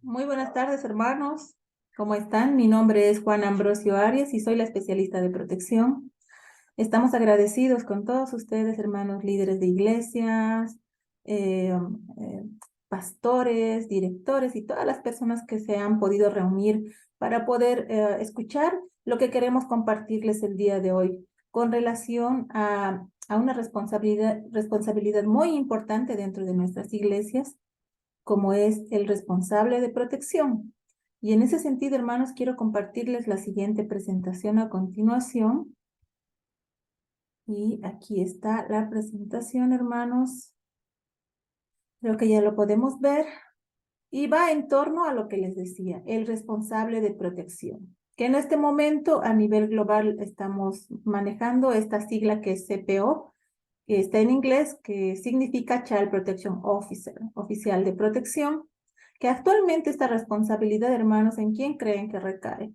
Muy buenas tardes, hermanos. ¿Cómo están? Mi nombre es Juan Ambrosio Arias y soy la especialista de protección. Estamos agradecidos con todos ustedes, hermanos líderes de iglesias, eh, eh, pastores, directores y todas las personas que se han podido reunir para poder escuchar lo que queremos compartirles el día de hoy con relación a una responsabilidad muy importante dentro de nuestras iglesias, como es el responsable de protección. Y en ese sentido, hermanos, quiero compartirles la siguiente presentación a continuación. Y aquí está la presentación, hermanos. Creo que ya lo podemos ver. Y va en torno a lo que les decía, el responsable de protección, que en este momento a nivel global estamos manejando esta sigla que es CPO, que está en inglés, que significa Child Protection Officer, oficial de protección, que actualmente esta responsabilidad, hermanos, ¿en quién creen que recae?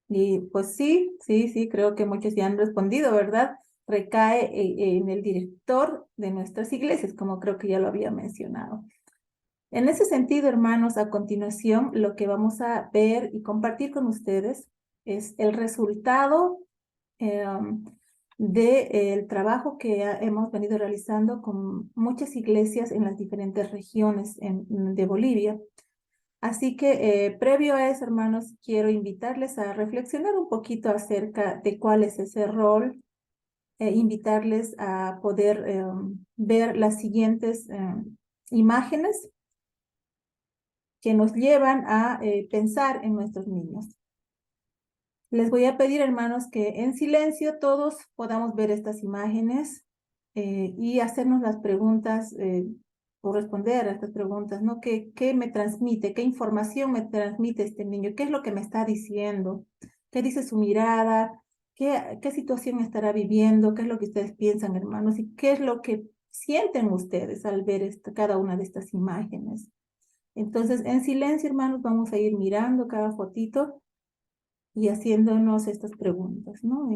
Y pues sí, creo que muchos ya han respondido, ¿verdad? Recae en el director de nuestras iglesias, como creo que ya lo había mencionado. En ese sentido, hermanos, a continuación, lo que vamos a ver y compartir con ustedes es el resultado del trabajo que hemos venido realizando con muchas iglesias en las diferentes regiones de Bolivia. Así que previo a eso, hermanos, quiero invitarles a reflexionar un poquito acerca de cuál es ese rol, invitarles a poder ver las siguientes imágenes que nos llevan a pensar en nuestros niños. Les voy a pedir, hermanos, que en silencio todos podamos ver estas imágenes y hacernos las preguntas o responder a estas preguntas, ¿no? ¿Qué me transmite? ¿Qué información me transmite este niño? ¿Qué es lo que me está diciendo? ¿Qué dice su mirada? ¿Qué situación estará viviendo? ¿Qué es lo que ustedes piensan, hermanos? ¿Y qué es lo que sienten ustedes al ver cada una de estas imágenes? Entonces, en silencio, hermanos, vamos a ir mirando cada fotito y haciéndonos estas preguntas, ¿no?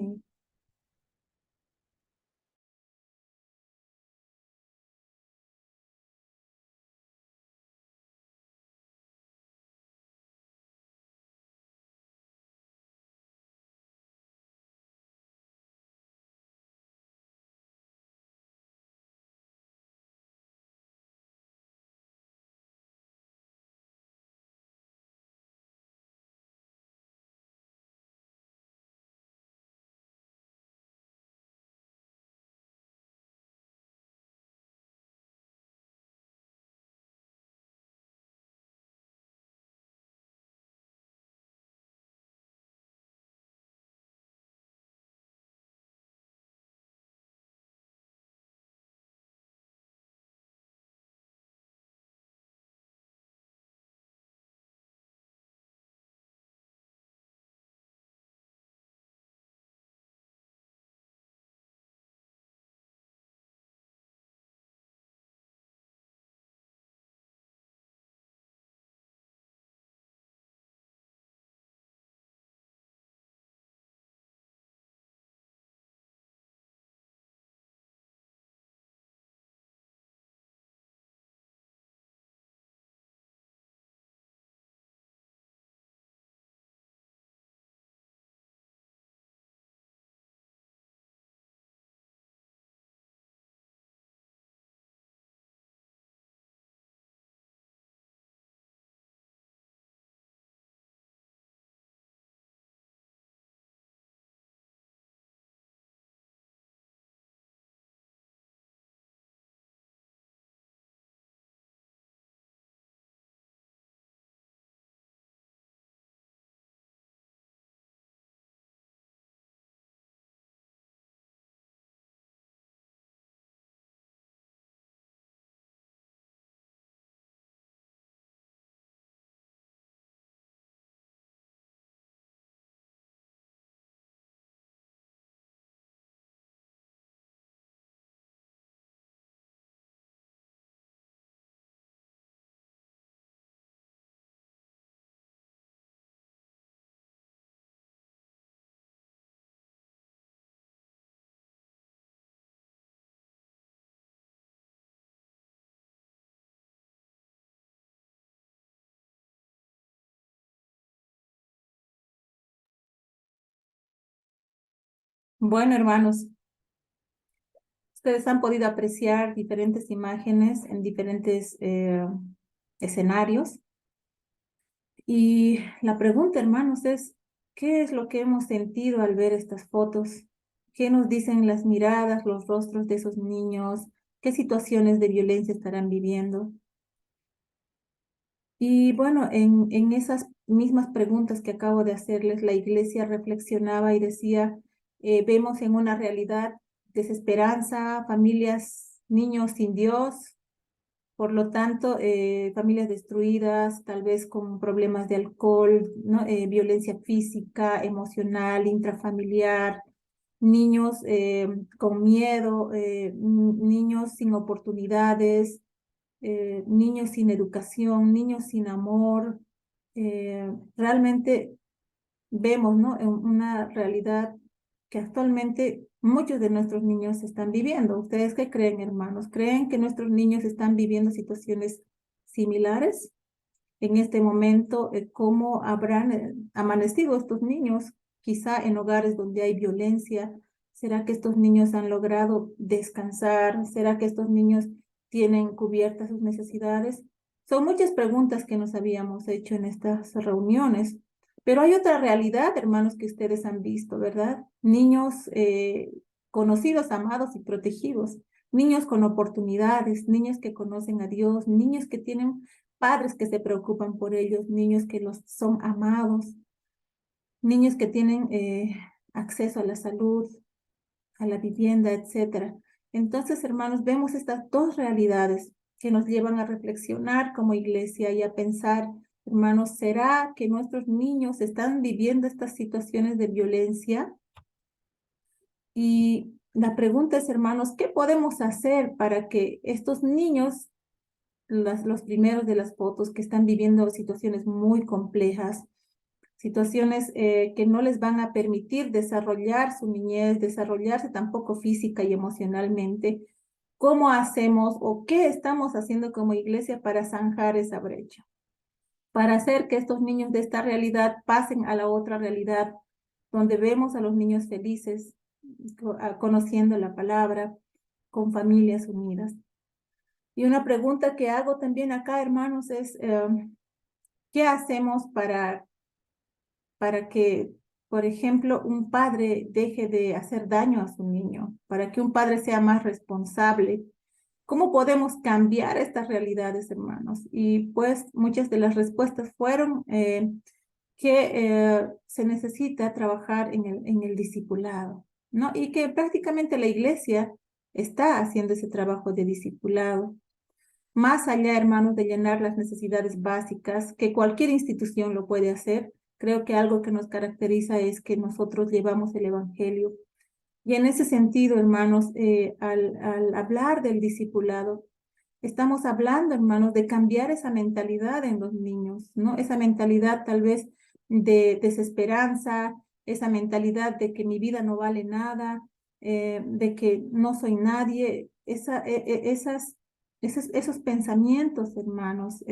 Bueno, hermanos, ustedes han podido apreciar diferentes imágenes en diferentes escenarios. Y la pregunta, hermanos, es, ¿qué es lo que hemos sentido al ver estas fotos? ¿Qué nos dicen las miradas, los rostros de esos niños? ¿Qué situaciones de violencia estarán viviendo? Y bueno, en esas mismas preguntas que acabo de hacerles, la iglesia reflexionaba y decía, vemos en una realidad desesperanza, familias, niños sin Dios, por lo tanto, familias destruidas, tal vez con problemas de alcohol, ¿no? Violencia física, emocional, intrafamiliar, niños con miedo, niños sin oportunidades, niños sin educación, niños sin amor. Realmente vemos, ¿no? En una realidad que actualmente muchos de nuestros niños están viviendo. ¿Ustedes qué creen, hermanos? ¿Creen que nuestros niños están viviendo situaciones similares? En este momento, ¿cómo habrán amanecido estos niños? Quizá en hogares donde hay violencia. ¿Será que estos niños han logrado descansar? ¿Será que estos niños tienen cubiertas sus necesidades? Son muchas preguntas que nos habíamos hecho en estas reuniones. Pero hay otra realidad, hermanos, que ustedes han visto, ¿verdad? Niños conocidos, amados y protegidos. Niños con oportunidades, niños que conocen a Dios, niños que tienen padres que se preocupan por ellos, niños que los son amados, niños que tienen acceso a la salud, a la vivienda, etcétera. Entonces, hermanos, vemos estas dos realidades que nos llevan a reflexionar como iglesia y a pensar, hermanos, ¿será que nuestros niños están viviendo estas situaciones de violencia? Y la pregunta es, hermanos, ¿qué podemos hacer para que estos niños, los primeros de las fotos, que están viviendo situaciones muy complejas, situaciones que no les van a permitir desarrollar su niñez, desarrollarse tampoco física y emocionalmente? ¿Cómo hacemos o qué estamos haciendo como iglesia para zanjar esa brecha? Para hacer que estos niños de esta realidad pasen a la otra realidad, donde vemos a los niños felices, conociendo la palabra, con familias unidas. Y una pregunta que hago también acá, hermanos, es, ¿qué hacemos para que, por ejemplo, un padre deje de hacer daño a su niño, para que un padre sea más responsable? ¿Cómo podemos cambiar estas realidades, hermanos? Y pues muchas de las respuestas fueron que se necesita trabajar en el discipulado, ¿no? Y que prácticamente la iglesia está haciendo ese trabajo de discipulado. Más allá, hermanos, de llenar las necesidades básicas, que cualquier institución lo puede hacer, creo que algo que nos caracteriza es que nosotros llevamos el evangelio. Y en ese sentido, hermanos, al hablar del discipulado, estamos hablando, hermanos, de cambiar esa mentalidad en los niños, ¿no? Esa mentalidad tal vez de desesperanza, esa mentalidad de que mi vida no vale nada, de que no soy nadie, esos pensamientos, hermanos,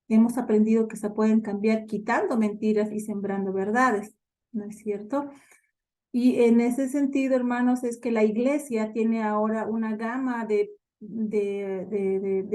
hemos aprendido que se pueden cambiar quitando mentiras y sembrando verdades, ¿no es cierto? Y en ese sentido, hermanos, es que la iglesia tiene ahora una gama de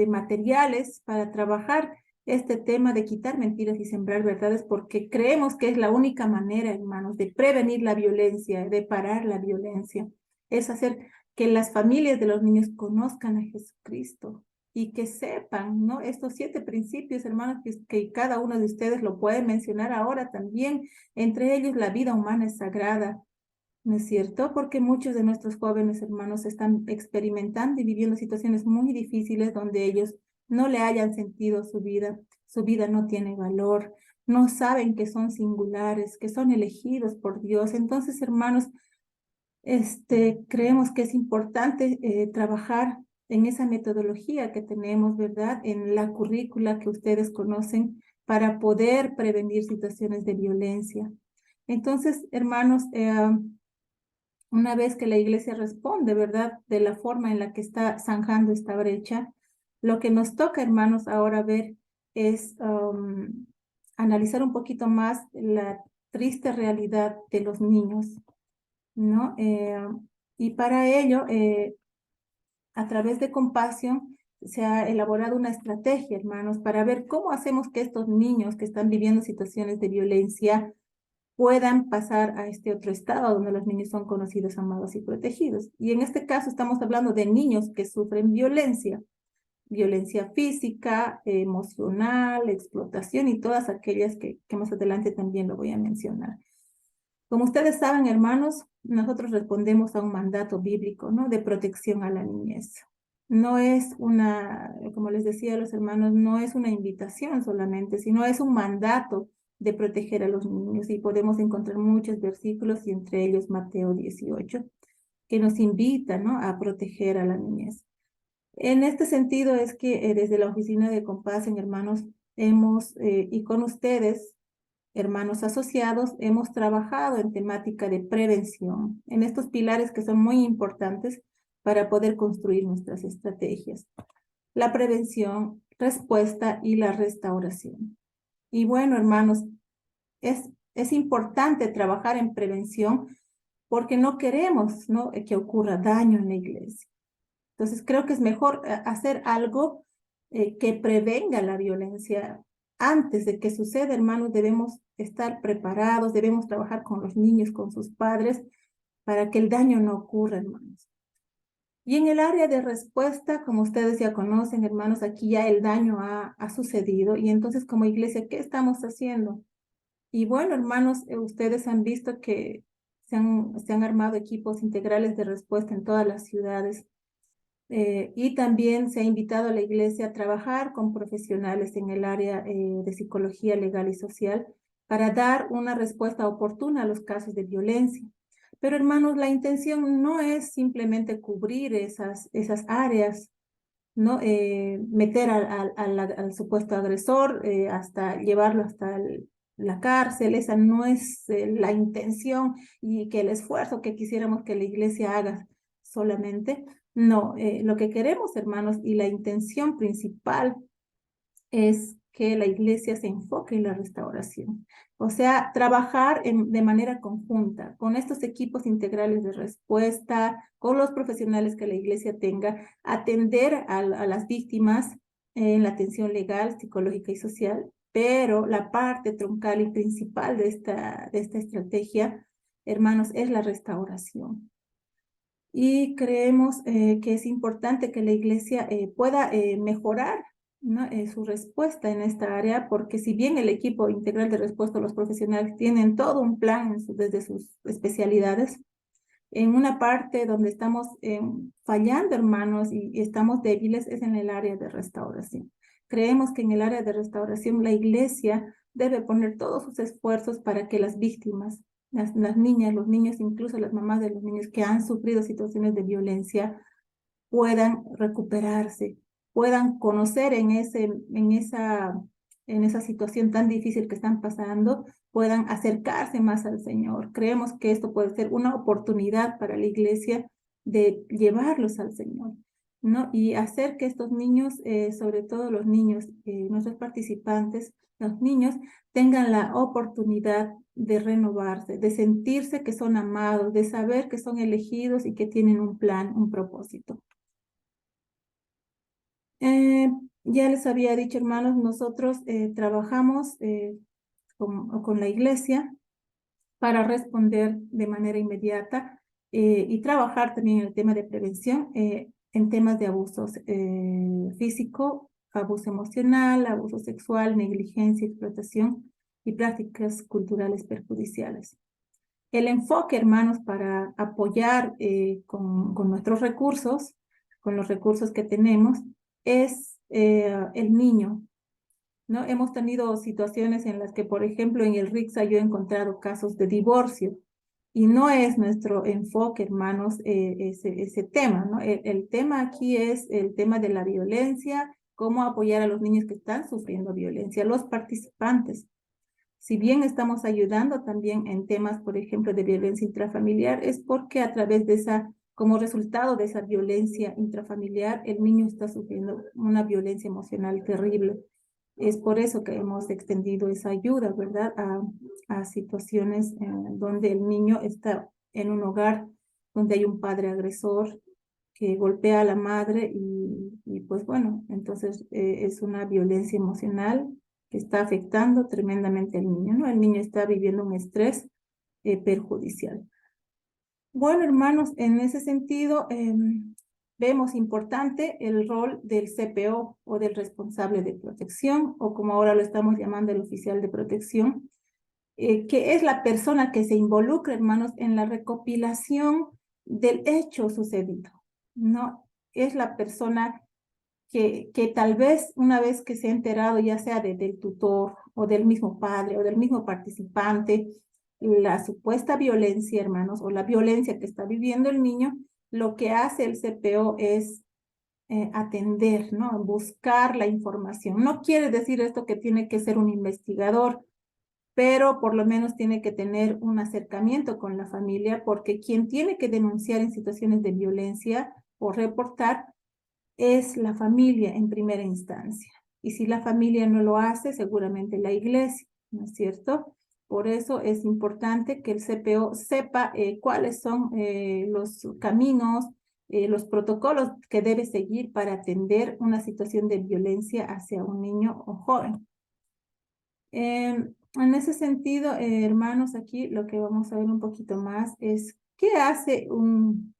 materiales para trabajar este tema de quitar mentiras y sembrar verdades, porque creemos que es la única manera, hermanos, de prevenir la violencia, de parar la violencia. Es hacer que las familias de los niños conozcan a Jesucristo y que sepan, ¿no? Estos 7 principios, hermanos, que cada uno de ustedes lo puede mencionar ahora también. Entre ellos, la vida humana es sagrada, ¿no es cierto? Porque muchos de nuestros jóvenes hermanos están experimentando y viviendo situaciones muy difíciles donde ellos no le hayan sentido su vida no tiene valor, no saben que son singulares, que son elegidos por Dios. Entonces, hermanos, creemos que es importante trabajar en esa metodología que tenemos, ¿verdad? En la currícula que ustedes conocen para poder prevenir situaciones de violencia. Entonces, hermanos, una vez que la iglesia responde, ¿verdad? De la forma en la que está zanjando esta brecha, lo que nos toca, hermanos, ahora ver es analizar un poquito más la triste realidad de los niños, ¿no? Y para ello, a través de Compasión, se ha elaborado una estrategia, hermanos, para ver cómo hacemos que estos niños que están viviendo situaciones de violencia puedan pasar a este otro estado donde los niños son conocidos, amados y protegidos. Y en este caso estamos hablando de niños que sufren violencia, violencia física, emocional, explotación y todas aquellas que más adelante también lo voy a mencionar. Como ustedes saben, hermanos, nosotros respondemos a un mandato bíblico, ¿no? De protección a la niñez. No es una, como les decía a los hermanos, no es una invitación solamente, sino es un mandato de proteger a los niños. Y podemos encontrar muchos versículos, y entre ellos Mateo 18, que nos invita, ¿no? A proteger a la niñez. En este sentido es que desde la oficina de Compasión, hermanos, hemos, y con ustedes, hermanos asociados, hemos trabajado en temática de prevención, en estos pilares que son muy importantes para poder construir nuestras estrategias. La prevención, respuesta y la restauración. Y bueno, hermanos, es importante trabajar en prevención porque no queremos, ¿no?, que ocurra daño en la iglesia. Entonces creo que es mejor hacer algo que prevenga la violencia. Antes de que suceda, hermanos, debemos estar preparados, debemos trabajar con los niños, con sus padres, para que el daño no ocurra, hermanos. Y en el área de respuesta, como ustedes ya conocen, hermanos, aquí ya el daño ha sucedido. Y entonces, como iglesia, ¿qué estamos haciendo? Y bueno, hermanos, ustedes han visto que se han armado equipos integrales de respuesta en todas las ciudades. Y también se ha invitado a la iglesia a trabajar con profesionales en el área de psicología legal y social para dar una respuesta oportuna a los casos de violencia. Pero hermanos, la intención no es simplemente cubrir esas áreas, ¿no? Meter al supuesto agresor hasta llevarlo hasta la cárcel. Esa no es la intención y que el esfuerzo que quisiéramos que la iglesia haga solamente. No, lo que queremos, hermanos, y la intención principal es que la iglesia se enfoque en la restauración. O sea, trabajar de manera conjunta con estos equipos integrales de respuesta, con los profesionales que la iglesia tenga, atender a las víctimas en la atención legal, psicológica y social, pero la parte troncal y principal de esta estrategia, hermanos, es la restauración. Y creemos que es importante que la iglesia pueda mejorar, ¿no?, su respuesta en esta área, porque si bien el equipo integral de respuesta, los profesionales tienen todo un plan desde sus especialidades, en una parte donde estamos fallando, hermanos, y estamos débiles es en el área de restauración. Creemos que en el área de restauración la iglesia debe poner todos sus esfuerzos para que las víctimas, las niñas, los niños, incluso las mamás de los niños que han sufrido situaciones de violencia, puedan recuperarse, puedan conocer en esa situación tan difícil que están pasando, puedan acercarse más al Señor. Creemos que esto puede ser una oportunidad para la iglesia de llevarlos al Señor, ¿no? Y hacer que estos niños, sobre todo los niños, nuestros participantes, los niños, tengan la oportunidad de renovarse, de sentirse que son amados, de saber que son elegidos y que tienen un plan, un propósito. Ya les había dicho, hermanos, nosotros trabajamos con la iglesia para responder de manera inmediata y trabajar también en el tema de prevención en temas de abusos físico, abuso emocional, abuso sexual, negligencia, explotación y prácticas culturales perjudiciales. El enfoque, hermanos, para apoyar con nuestros recursos, con los recursos que tenemos, es el niño, ¿no? Hemos tenido situaciones en las que, por ejemplo, en el RICSA yo he encontrado casos de divorcio y no es nuestro enfoque, hermanos, ese tema, ¿no? El tema aquí es el tema de la violencia, cómo apoyar a los niños que están sufriendo violencia, los participantes. Si bien estamos ayudando también en temas, por ejemplo, de violencia intrafamiliar, es porque a través de como resultado de esa violencia intrafamiliar, el niño está sufriendo una violencia emocional terrible. Es por eso que hemos extendido esa ayuda, ¿verdad?, a situaciones donde el niño está en un hogar donde hay un padre agresor que golpea a la madre y pues bueno, entonces es una violencia emocional que está afectando tremendamente al niño, ¿no? El niño está viviendo un estrés perjudicial. Bueno, hermanos, en ese sentido, vemos importante el rol del CPO o del responsable de protección, o como ahora lo estamos llamando el oficial de protección, que es la persona que se involucra, hermanos, en la recopilación del hecho sucedido, ¿no? Es la persona que tal vez una vez que se ha enterado, ya sea del tutor o del mismo padre o del mismo participante, la supuesta violencia, hermanos, o la violencia que está viviendo el niño, lo que hace el CPO es atender, ¿no? Buscar la información. No quiere decir esto que tiene que ser un investigador, pero por lo menos tiene que tener un acercamiento con la familia, porque quien tiene que denunciar en situaciones de violencia o reportar es la familia en primera instancia. Y si la familia no lo hace, seguramente la iglesia, ¿no es cierto? Por eso es importante que el CPO sepa cuáles son los caminos, los protocolos que debe seguir para atender una situación de violencia hacia un niño o joven. En ese sentido, hermanos, aquí lo que vamos a ver un poquito más es qué hace un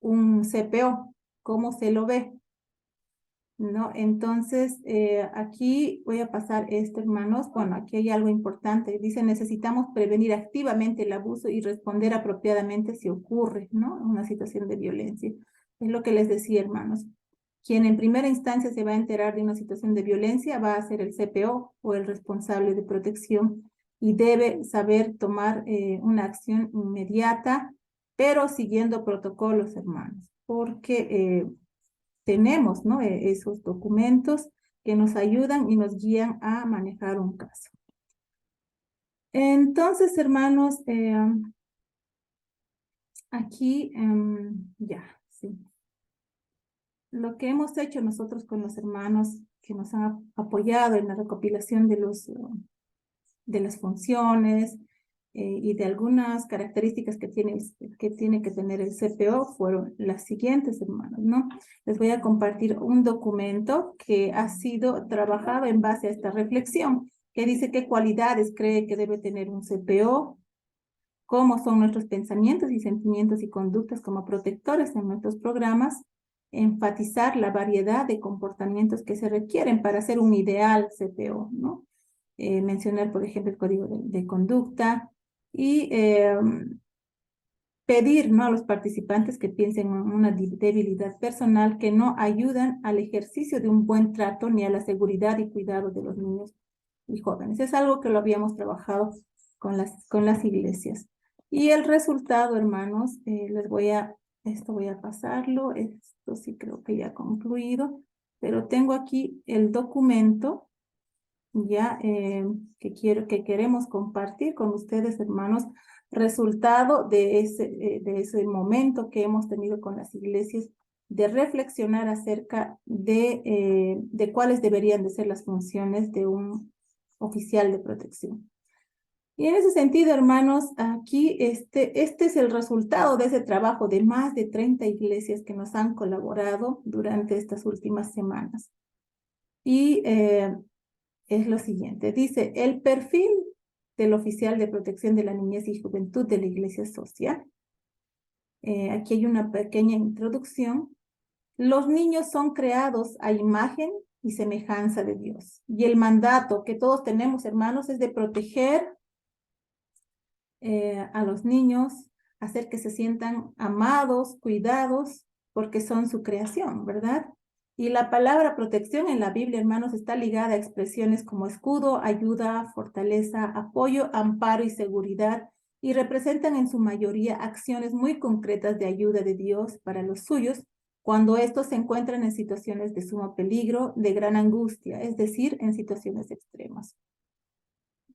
CPO, cómo se lo ve, ¿no? Entonces, aquí voy a pasar esto, hermanos. Bueno, aquí hay algo importante. Dice, necesitamos prevenir activamente el abuso y responder apropiadamente si ocurre, ¿no? Una situación de violencia. Es lo que les decía, hermanos. Quien en primera instancia se va a enterar de una situación de violencia va a ser el CPO o el responsable de protección y debe saber tomar una acción inmediata, pero siguiendo protocolos, hermanos, porque tenemos, ¿no? Esos documentos que nos ayudan y nos guían a manejar un caso. Entonces, hermanos, aquí ya, sí. Lo que hemos hecho nosotros con los hermanos que nos han apoyado en la recopilación de las funciones y de algunas características que tiene que tener el CPO fueron las siguientes, hermanos, ¿no? Les voy a compartir un documento que ha sido trabajado en base a esta reflexión, que dice qué cualidades cree que debe tener un CPO, cómo son nuestros pensamientos y sentimientos y conductas como protectores en nuestros programas, enfatizar la variedad de comportamientos que se requieren para ser un ideal CPO, ¿no? Mencionar, por ejemplo, el código de conducta y pedir, ¿no? A los participantes que piensen en una debilidad personal que no ayudan al ejercicio de un buen trato ni a la seguridad y cuidado de los niños y jóvenes. Es algo que lo habíamos trabajado con las iglesias. Y el resultado, hermanos, esto voy a pasarlo, esto sí creo que ya ha concluido, pero tengo aquí el documento ya que queremos compartir con ustedes, hermanos, resultado de ese momento que hemos tenido con las iglesias de reflexionar acerca de cuáles deberían de ser las funciones de un oficial de protección. Y en ese sentido, hermanos, aquí este es el resultado de ese trabajo de más de 30 iglesias que nos han colaborado durante estas últimas semanas. Y es lo siguiente, dice, el perfil del oficial de protección de la niñez y juventud de la Iglesia Social. Aquí hay una pequeña introducción. Los niños son creados a imagen y semejanza de Dios. Y el mandato que todos tenemos, hermanos, es de proteger a los niños, hacer que se sientan amados, cuidados, porque son su creación, ¿verdad? Y la palabra protección en la Biblia, hermanos, está ligada a expresiones como escudo, ayuda, fortaleza, apoyo, amparo y seguridad, y representan en su mayoría acciones muy concretas de ayuda de Dios para los suyos cuando estos se encuentran en situaciones de sumo peligro, de gran angustia, es decir, en situaciones extremas.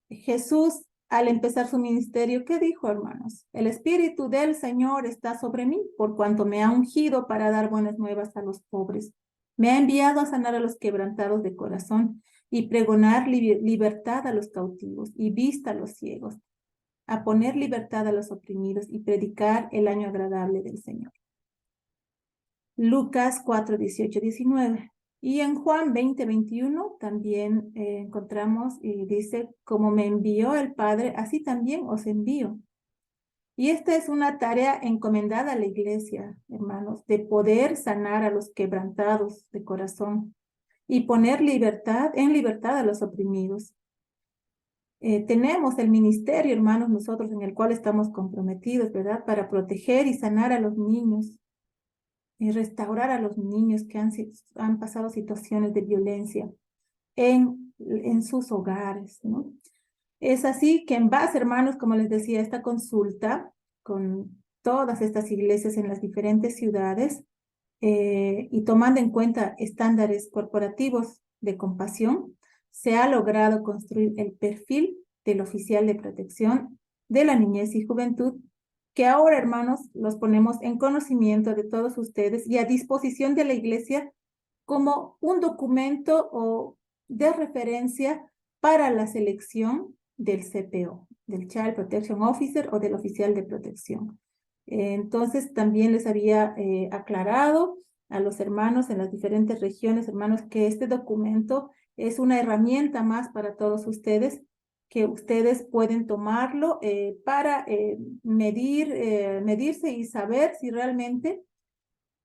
Jesús, al empezar su ministerio, ¿qué dijo, hermanos? El Espíritu del Señor está sobre mí, por cuanto me ha ungido para dar buenas nuevas a los pobres. Me ha enviado a sanar a los quebrantados de corazón y pregonar libertad a los cautivos y vista a los ciegos, a poner libertad a los oprimidos y predicar el año agradable del Señor. Lucas 4, 18, 19. Y en Juan 20, 21 también encontramos y dice, como me envió el Padre, así también os envío. Y esta es una tarea encomendada a la iglesia, hermanos, de poder sanar a los quebrantados de corazón y poner en libertad a los oprimidos. Tenemos el ministerio, hermanos, nosotros en el cual estamos comprometidos, ¿verdad? Para proteger y sanar a los niños y restaurar a los niños que han pasado situaciones de violencia en sus hogares, ¿no? Es así que en base, hermanos, como les decía, esta consulta con todas estas iglesias en las diferentes ciudades y tomando en cuenta estándares corporativos de compasión, se ha logrado construir el perfil del oficial de protección de la niñez y juventud, que ahora, hermanos, los ponemos en conocimiento de todos ustedes y a disposición de la iglesia como un documento de referencia para la selección del CPO, del Child Protection Officer o del oficial de protección. Entonces, también les había aclarado a los hermanos en las diferentes regiones, hermanos, que este documento es una herramienta más para todos ustedes, que ustedes pueden tomarlo para medirse y saber si realmente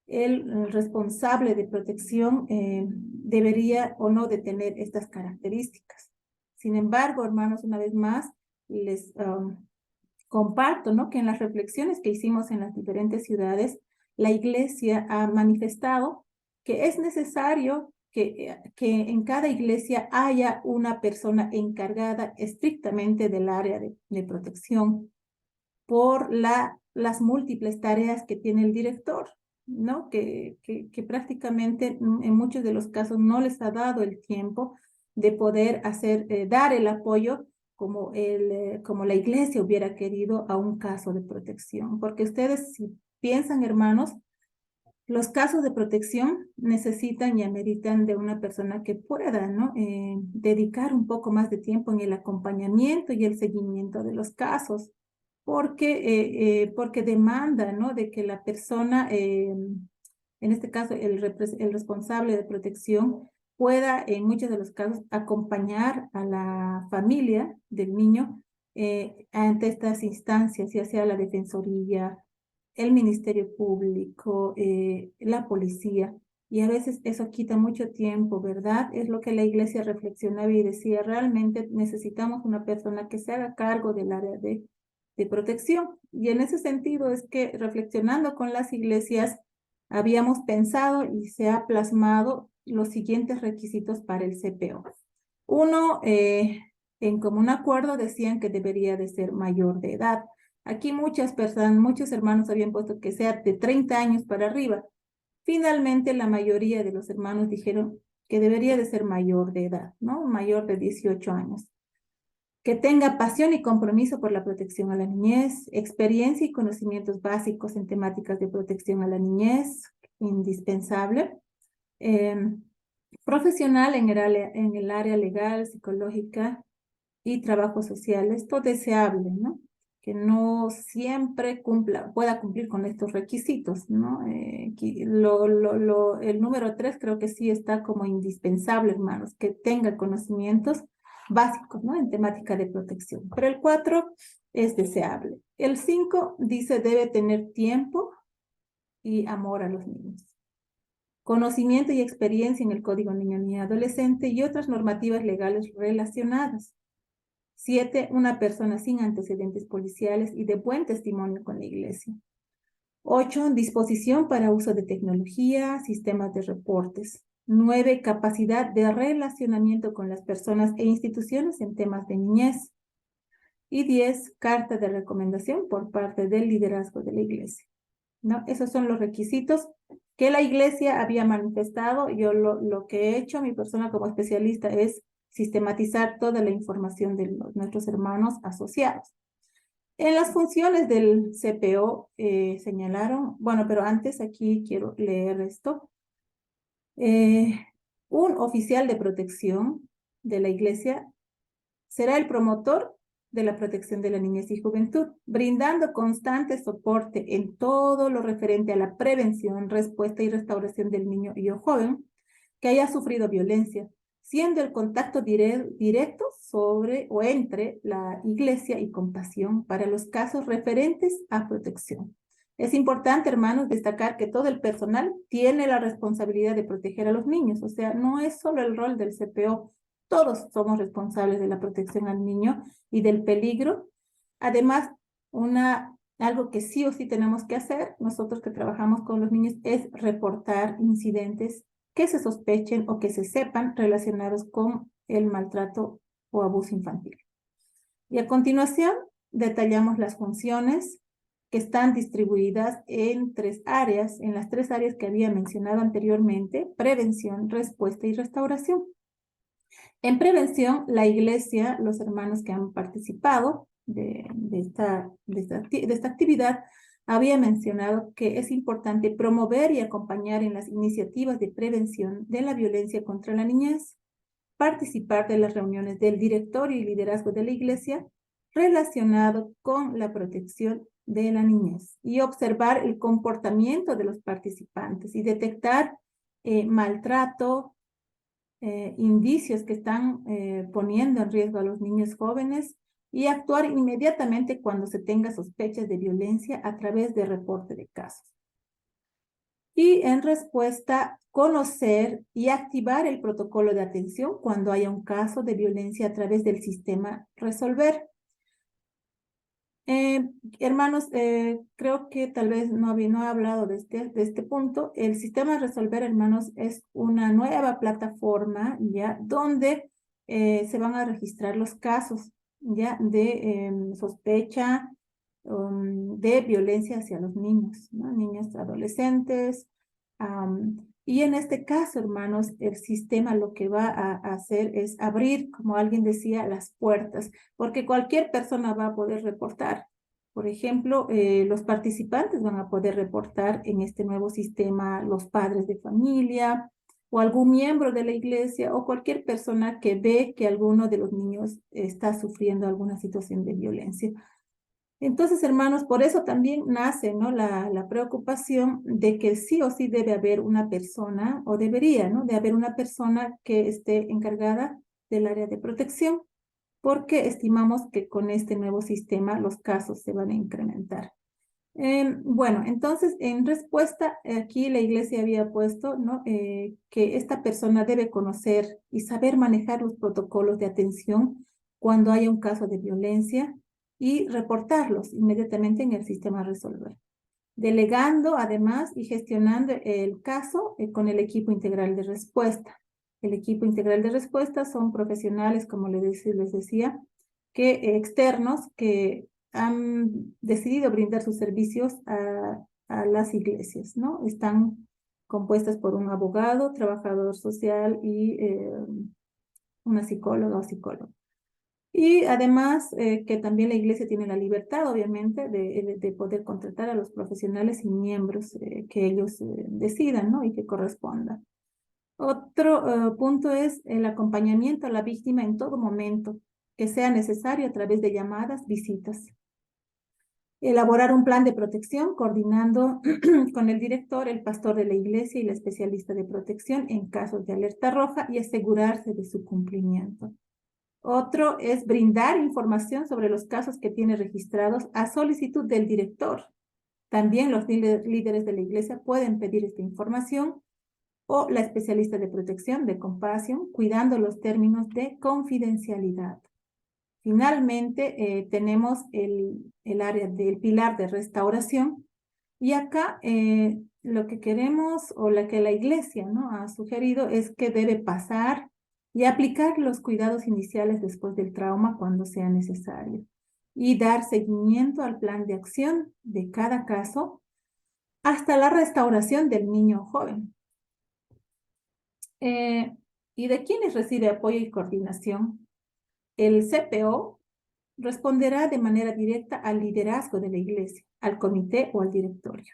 el responsable de protección debería o no de tener estas características. Sin embargo, hermanos, una vez más, les comparto, ¿no?, que en las reflexiones que hicimos en las diferentes ciudades, la iglesia ha manifestado que es necesario que en cada iglesia haya una persona encargada estrictamente del área de protección por las múltiples tareas que tiene el director, ¿no? Que prácticamente en muchos de los casos no les ha dado el tiempo de poder dar el apoyo como la iglesia hubiera querido a un caso de protección. Porque ustedes, si piensan, hermanos, los casos de protección necesitan y ameritan de una persona que pueda, ¿no?, dedicar un poco más de tiempo en el acompañamiento y el seguimiento de los casos, porque demanda, ¿no?, de que la persona, en este caso el responsable de protección, pueda en muchos de los casos acompañar a la familia del niño ante estas instancias, ya sea la defensoría, el Ministerio Público, la policía, y a veces eso quita mucho tiempo, ¿verdad? Es lo que la iglesia reflexionaba y decía, realmente necesitamos una persona que se haga cargo del área de protección. Y en ese sentido es que reflexionando con las iglesias, habíamos pensado y se ha plasmado los siguientes requisitos para el CPO. Uno, en común acuerdo decían que debería de ser mayor de edad. Aquí muchas personas, muchos hermanos habían puesto que sea de 30 años para arriba. Finalmente, la mayoría de los hermanos dijeron que debería de ser mayor de edad, ¿no? Mayor de 18 años. Que tenga pasión y compromiso por la protección a la niñez, experiencia y conocimientos básicos en temáticas de protección a la niñez, indispensable. Profesional en el área legal, psicológica y trabajo social. Esto deseable, ¿no? Que no siempre pueda cumplir con estos requisitos, ¿no? El número 3 creo que sí está como indispensable, hermanos, que tenga conocimientos básicos, ¿no?, en temática de protección. Pero el 4 es deseable. El 5 dice debe tener tiempo y amor a los niños. Conocimiento y experiencia en el Código Niño y Adolescente y otras normativas legales relacionadas. 7, una persona sin antecedentes policiales y de buen testimonio con la iglesia. 8, disposición para uso de tecnología, sistemas de reportes. 9, capacidad de relacionamiento con las personas e instituciones en temas de niñez. Y 10, carta de recomendación por parte del liderazgo de la iglesia, ¿no? Esos son los requisitos que la iglesia había manifestado. Yo lo que he hecho, mi persona como especialista, es sistematizar toda la información de nuestros hermanos asociados. En las funciones del CPO señalaron, bueno, pero antes aquí quiero leer esto. Un oficial de protección de la iglesia será el promotor de la protección de la niñez y juventud, brindando constante soporte en todo lo referente a la prevención, respuesta y restauración del niño y o joven que haya sufrido violencia, siendo el contacto directo sobre o entre la Iglesia y Compasión para los casos referentes a protección. Es importante, hermanos, destacar que todo el personal tiene la responsabilidad de proteger a los niños, o sea, no es solo el rol del CPO, todos somos responsables de la protección al niño y del peligro. Además, algo que sí o sí tenemos que hacer, nosotros que trabajamos con los niños, es reportar incidentes que se sospechen o que se sepan relacionados con el maltrato o abuso infantil. Y a continuación, detallamos las funciones que están distribuidas en las tres áreas que había mencionado anteriormente: prevención, respuesta y restauración. En prevención, la Iglesia, los hermanos que han participado de esta actividad, había mencionado que es importante promover y acompañar en las iniciativas de prevención de la violencia contra la niñez, participar de las reuniones del directorio y liderazgo de la Iglesia relacionado con la protección de la niñez y observar el comportamiento de los participantes y detectar maltrato, indicios que están poniendo en riesgo a los niños jóvenes y actuar inmediatamente cuando se tenga sospechas de violencia a través de reporte de casos. Y en respuesta, conocer y activar el protocolo de atención cuando haya un caso de violencia a través del sistema Resolver. Hermanos, creo que tal vez no he hablado de este punto. El sistema Resolver, hermanos, es una nueva plataforma, ¿ya? Donde se van a registrar los casos, ¿ya? De sospecha de violencia hacia los niños, ¿no? Niños, adolescentes. Y en este caso, hermanos, el sistema lo que va a hacer es abrir, como alguien decía, las puertas, porque cualquier persona va a poder reportar. Por ejemplo, los participantes van a poder reportar en este nuevo sistema los padres de familia o algún miembro de la iglesia o cualquier persona que ve que alguno de los niños está sufriendo alguna situación de violencia. Entonces, hermanos, por eso también nace, ¿no?, la preocupación de que sí o sí debe haber una persona, o debería, ¿no?, de haber una persona que esté encargada del área de protección, porque estimamos que con este nuevo sistema los casos se van a incrementar. Bueno, entonces, en respuesta, aquí la iglesia había puesto, ¿no?, que esta persona debe conocer y saber manejar los protocolos de atención cuando haya un caso de violencia y reportarlos inmediatamente en el sistema Resolver, delegando además y gestionando el caso con el equipo integral de respuesta. El equipo integral de respuesta son profesionales, como les decía, externos que han decidido brindar sus servicios a las iglesias, ¿no? Están compuestas por un abogado, trabajador social y una psicóloga o psicólogo. Y además que también la iglesia tiene la libertad, obviamente, de poder contratar a los profesionales y miembros que ellos decidan, ¿no?, y que corresponda. Otro punto es el acompañamiento a la víctima en todo momento que sea necesario a través de llamadas, visitas. Elaborar un plan de protección coordinando con el director, el pastor de la iglesia y la especialista de protección en casos de alerta roja y asegurarse de su cumplimiento. Otro es brindar información sobre los casos que tiene registrados a solicitud del director. También los líderes de la iglesia pueden pedir esta información o la especialista de protección de Compasión, cuidando los términos de confidencialidad. Finalmente, tenemos el área del pilar de restauración y acá lo que queremos o la que la iglesia, ¿no?, ha sugerido es que debe pasar y aplicar los cuidados iniciales después del trauma cuando sea necesario y dar seguimiento al plan de acción de cada caso hasta la restauración del niño o joven. ¿Y de quiénes recibe apoyo y coordinación? El CPO responderá de manera directa al liderazgo de la iglesia, al comité o al directorio.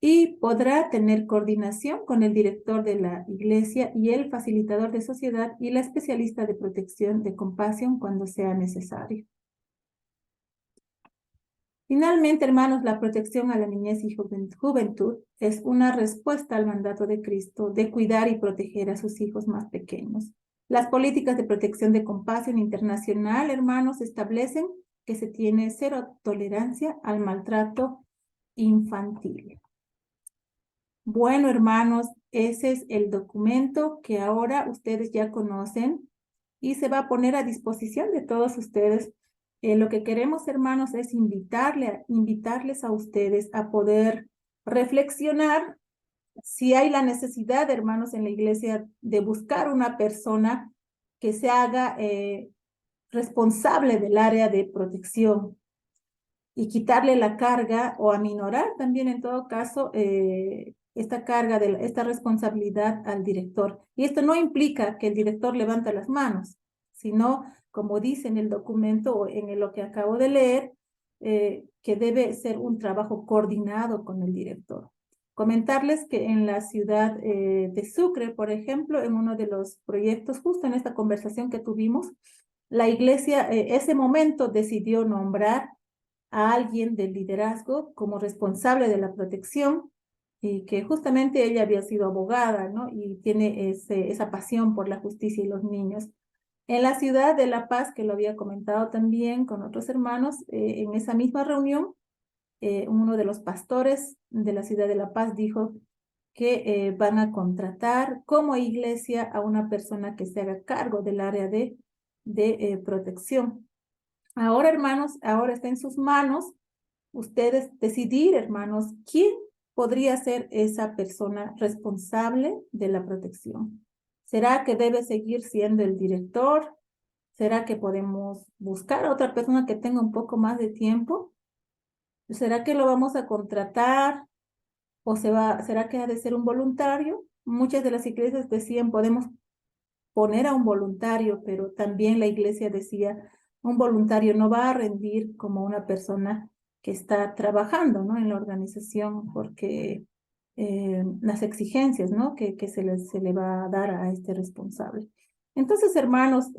Y podrá tener coordinación con el director de la iglesia y el facilitador de sociedad y la especialista de protección de Compasión cuando sea necesario. Finalmente, hermanos, la protección a la niñez y juventud es una respuesta al mandato de Cristo de cuidar y proteger a sus hijos más pequeños. Las políticas de protección de compasión internacional, hermanos, establecen que se tiene cero tolerancia al maltrato infantil. Bueno, hermanos, ese es el documento que ahora ustedes ya conocen y se va a poner a disposición de todos ustedes. Lo que queremos, hermanos, es invitarles a ustedes a poder reflexionar si hay la necesidad, hermanos, en la iglesia de buscar una persona que se haga responsable del área de protección y quitarle la carga o aminorar también en todo caso esta carga, esta responsabilidad al director. Y esto no implica que el director levante las manos, sino, como dice en el documento o en lo que acabo de leer, que debe ser un trabajo coordinado con el director. Comentarles que en la ciudad de Sucre, por ejemplo, en uno de los proyectos, justo en esta conversación que tuvimos, la iglesia ese momento decidió nombrar a alguien del liderazgo como responsable de la protección y que justamente ella había sido abogada, ¿no? Y tiene esa pasión por la justicia y los niños. En la ciudad de La Paz, que lo había comentado también con otros hermanos, en esa misma reunión, uno de los pastores de la ciudad de La Paz dijo que van a contratar como iglesia a una persona que se haga cargo del área de protección. Ahora, hermanos, ahora está en sus manos ustedes decidir, hermanos, quién podría ser esa persona responsable de la protección. ¿Será que debe seguir siendo el director? ¿Será que podemos buscar a otra persona que tenga un poco más de tiempo? ¿Será que lo vamos a contratar? ¿O será que ha de ser un voluntario? Muchas de las iglesias decían, podemos poner a un voluntario, pero también la iglesia decía, un voluntario no va a rendir como una persona que está trabajando, ¿no? En la organización, porque las exigencias, ¿no? Que se le va a dar a este responsable. Entonces, hermanos,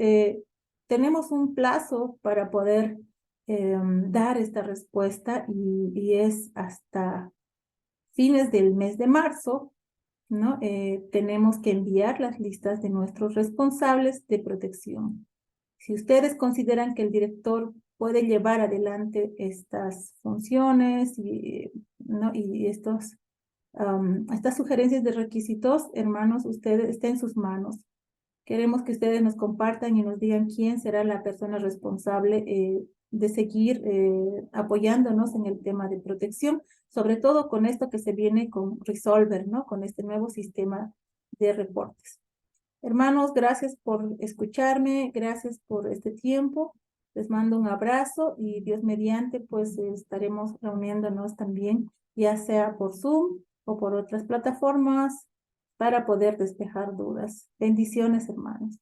tenemos un plazo para poder dar esta respuesta y es hasta fines del mes de marzo, ¿no? Tenemos que enviar las listas de nuestros responsables de protección. Si ustedes consideran que el director puede llevar adelante estas funciones ¿no? y estas sugerencias de requisitos, hermanos, ustedes está en sus manos. Queremos que ustedes nos compartan y nos digan quién será la persona responsable de seguir apoyándonos en el tema de protección, sobre todo con esto que se viene con Resolver, ¿no? Con este nuevo sistema de reportes. Hermanos, gracias por escucharme, gracias por este tiempo. Les mando un abrazo y Dios mediante, pues estaremos reuniéndonos también, ya sea por Zoom o por otras plataformas, para poder despejar dudas. Bendiciones, hermanos.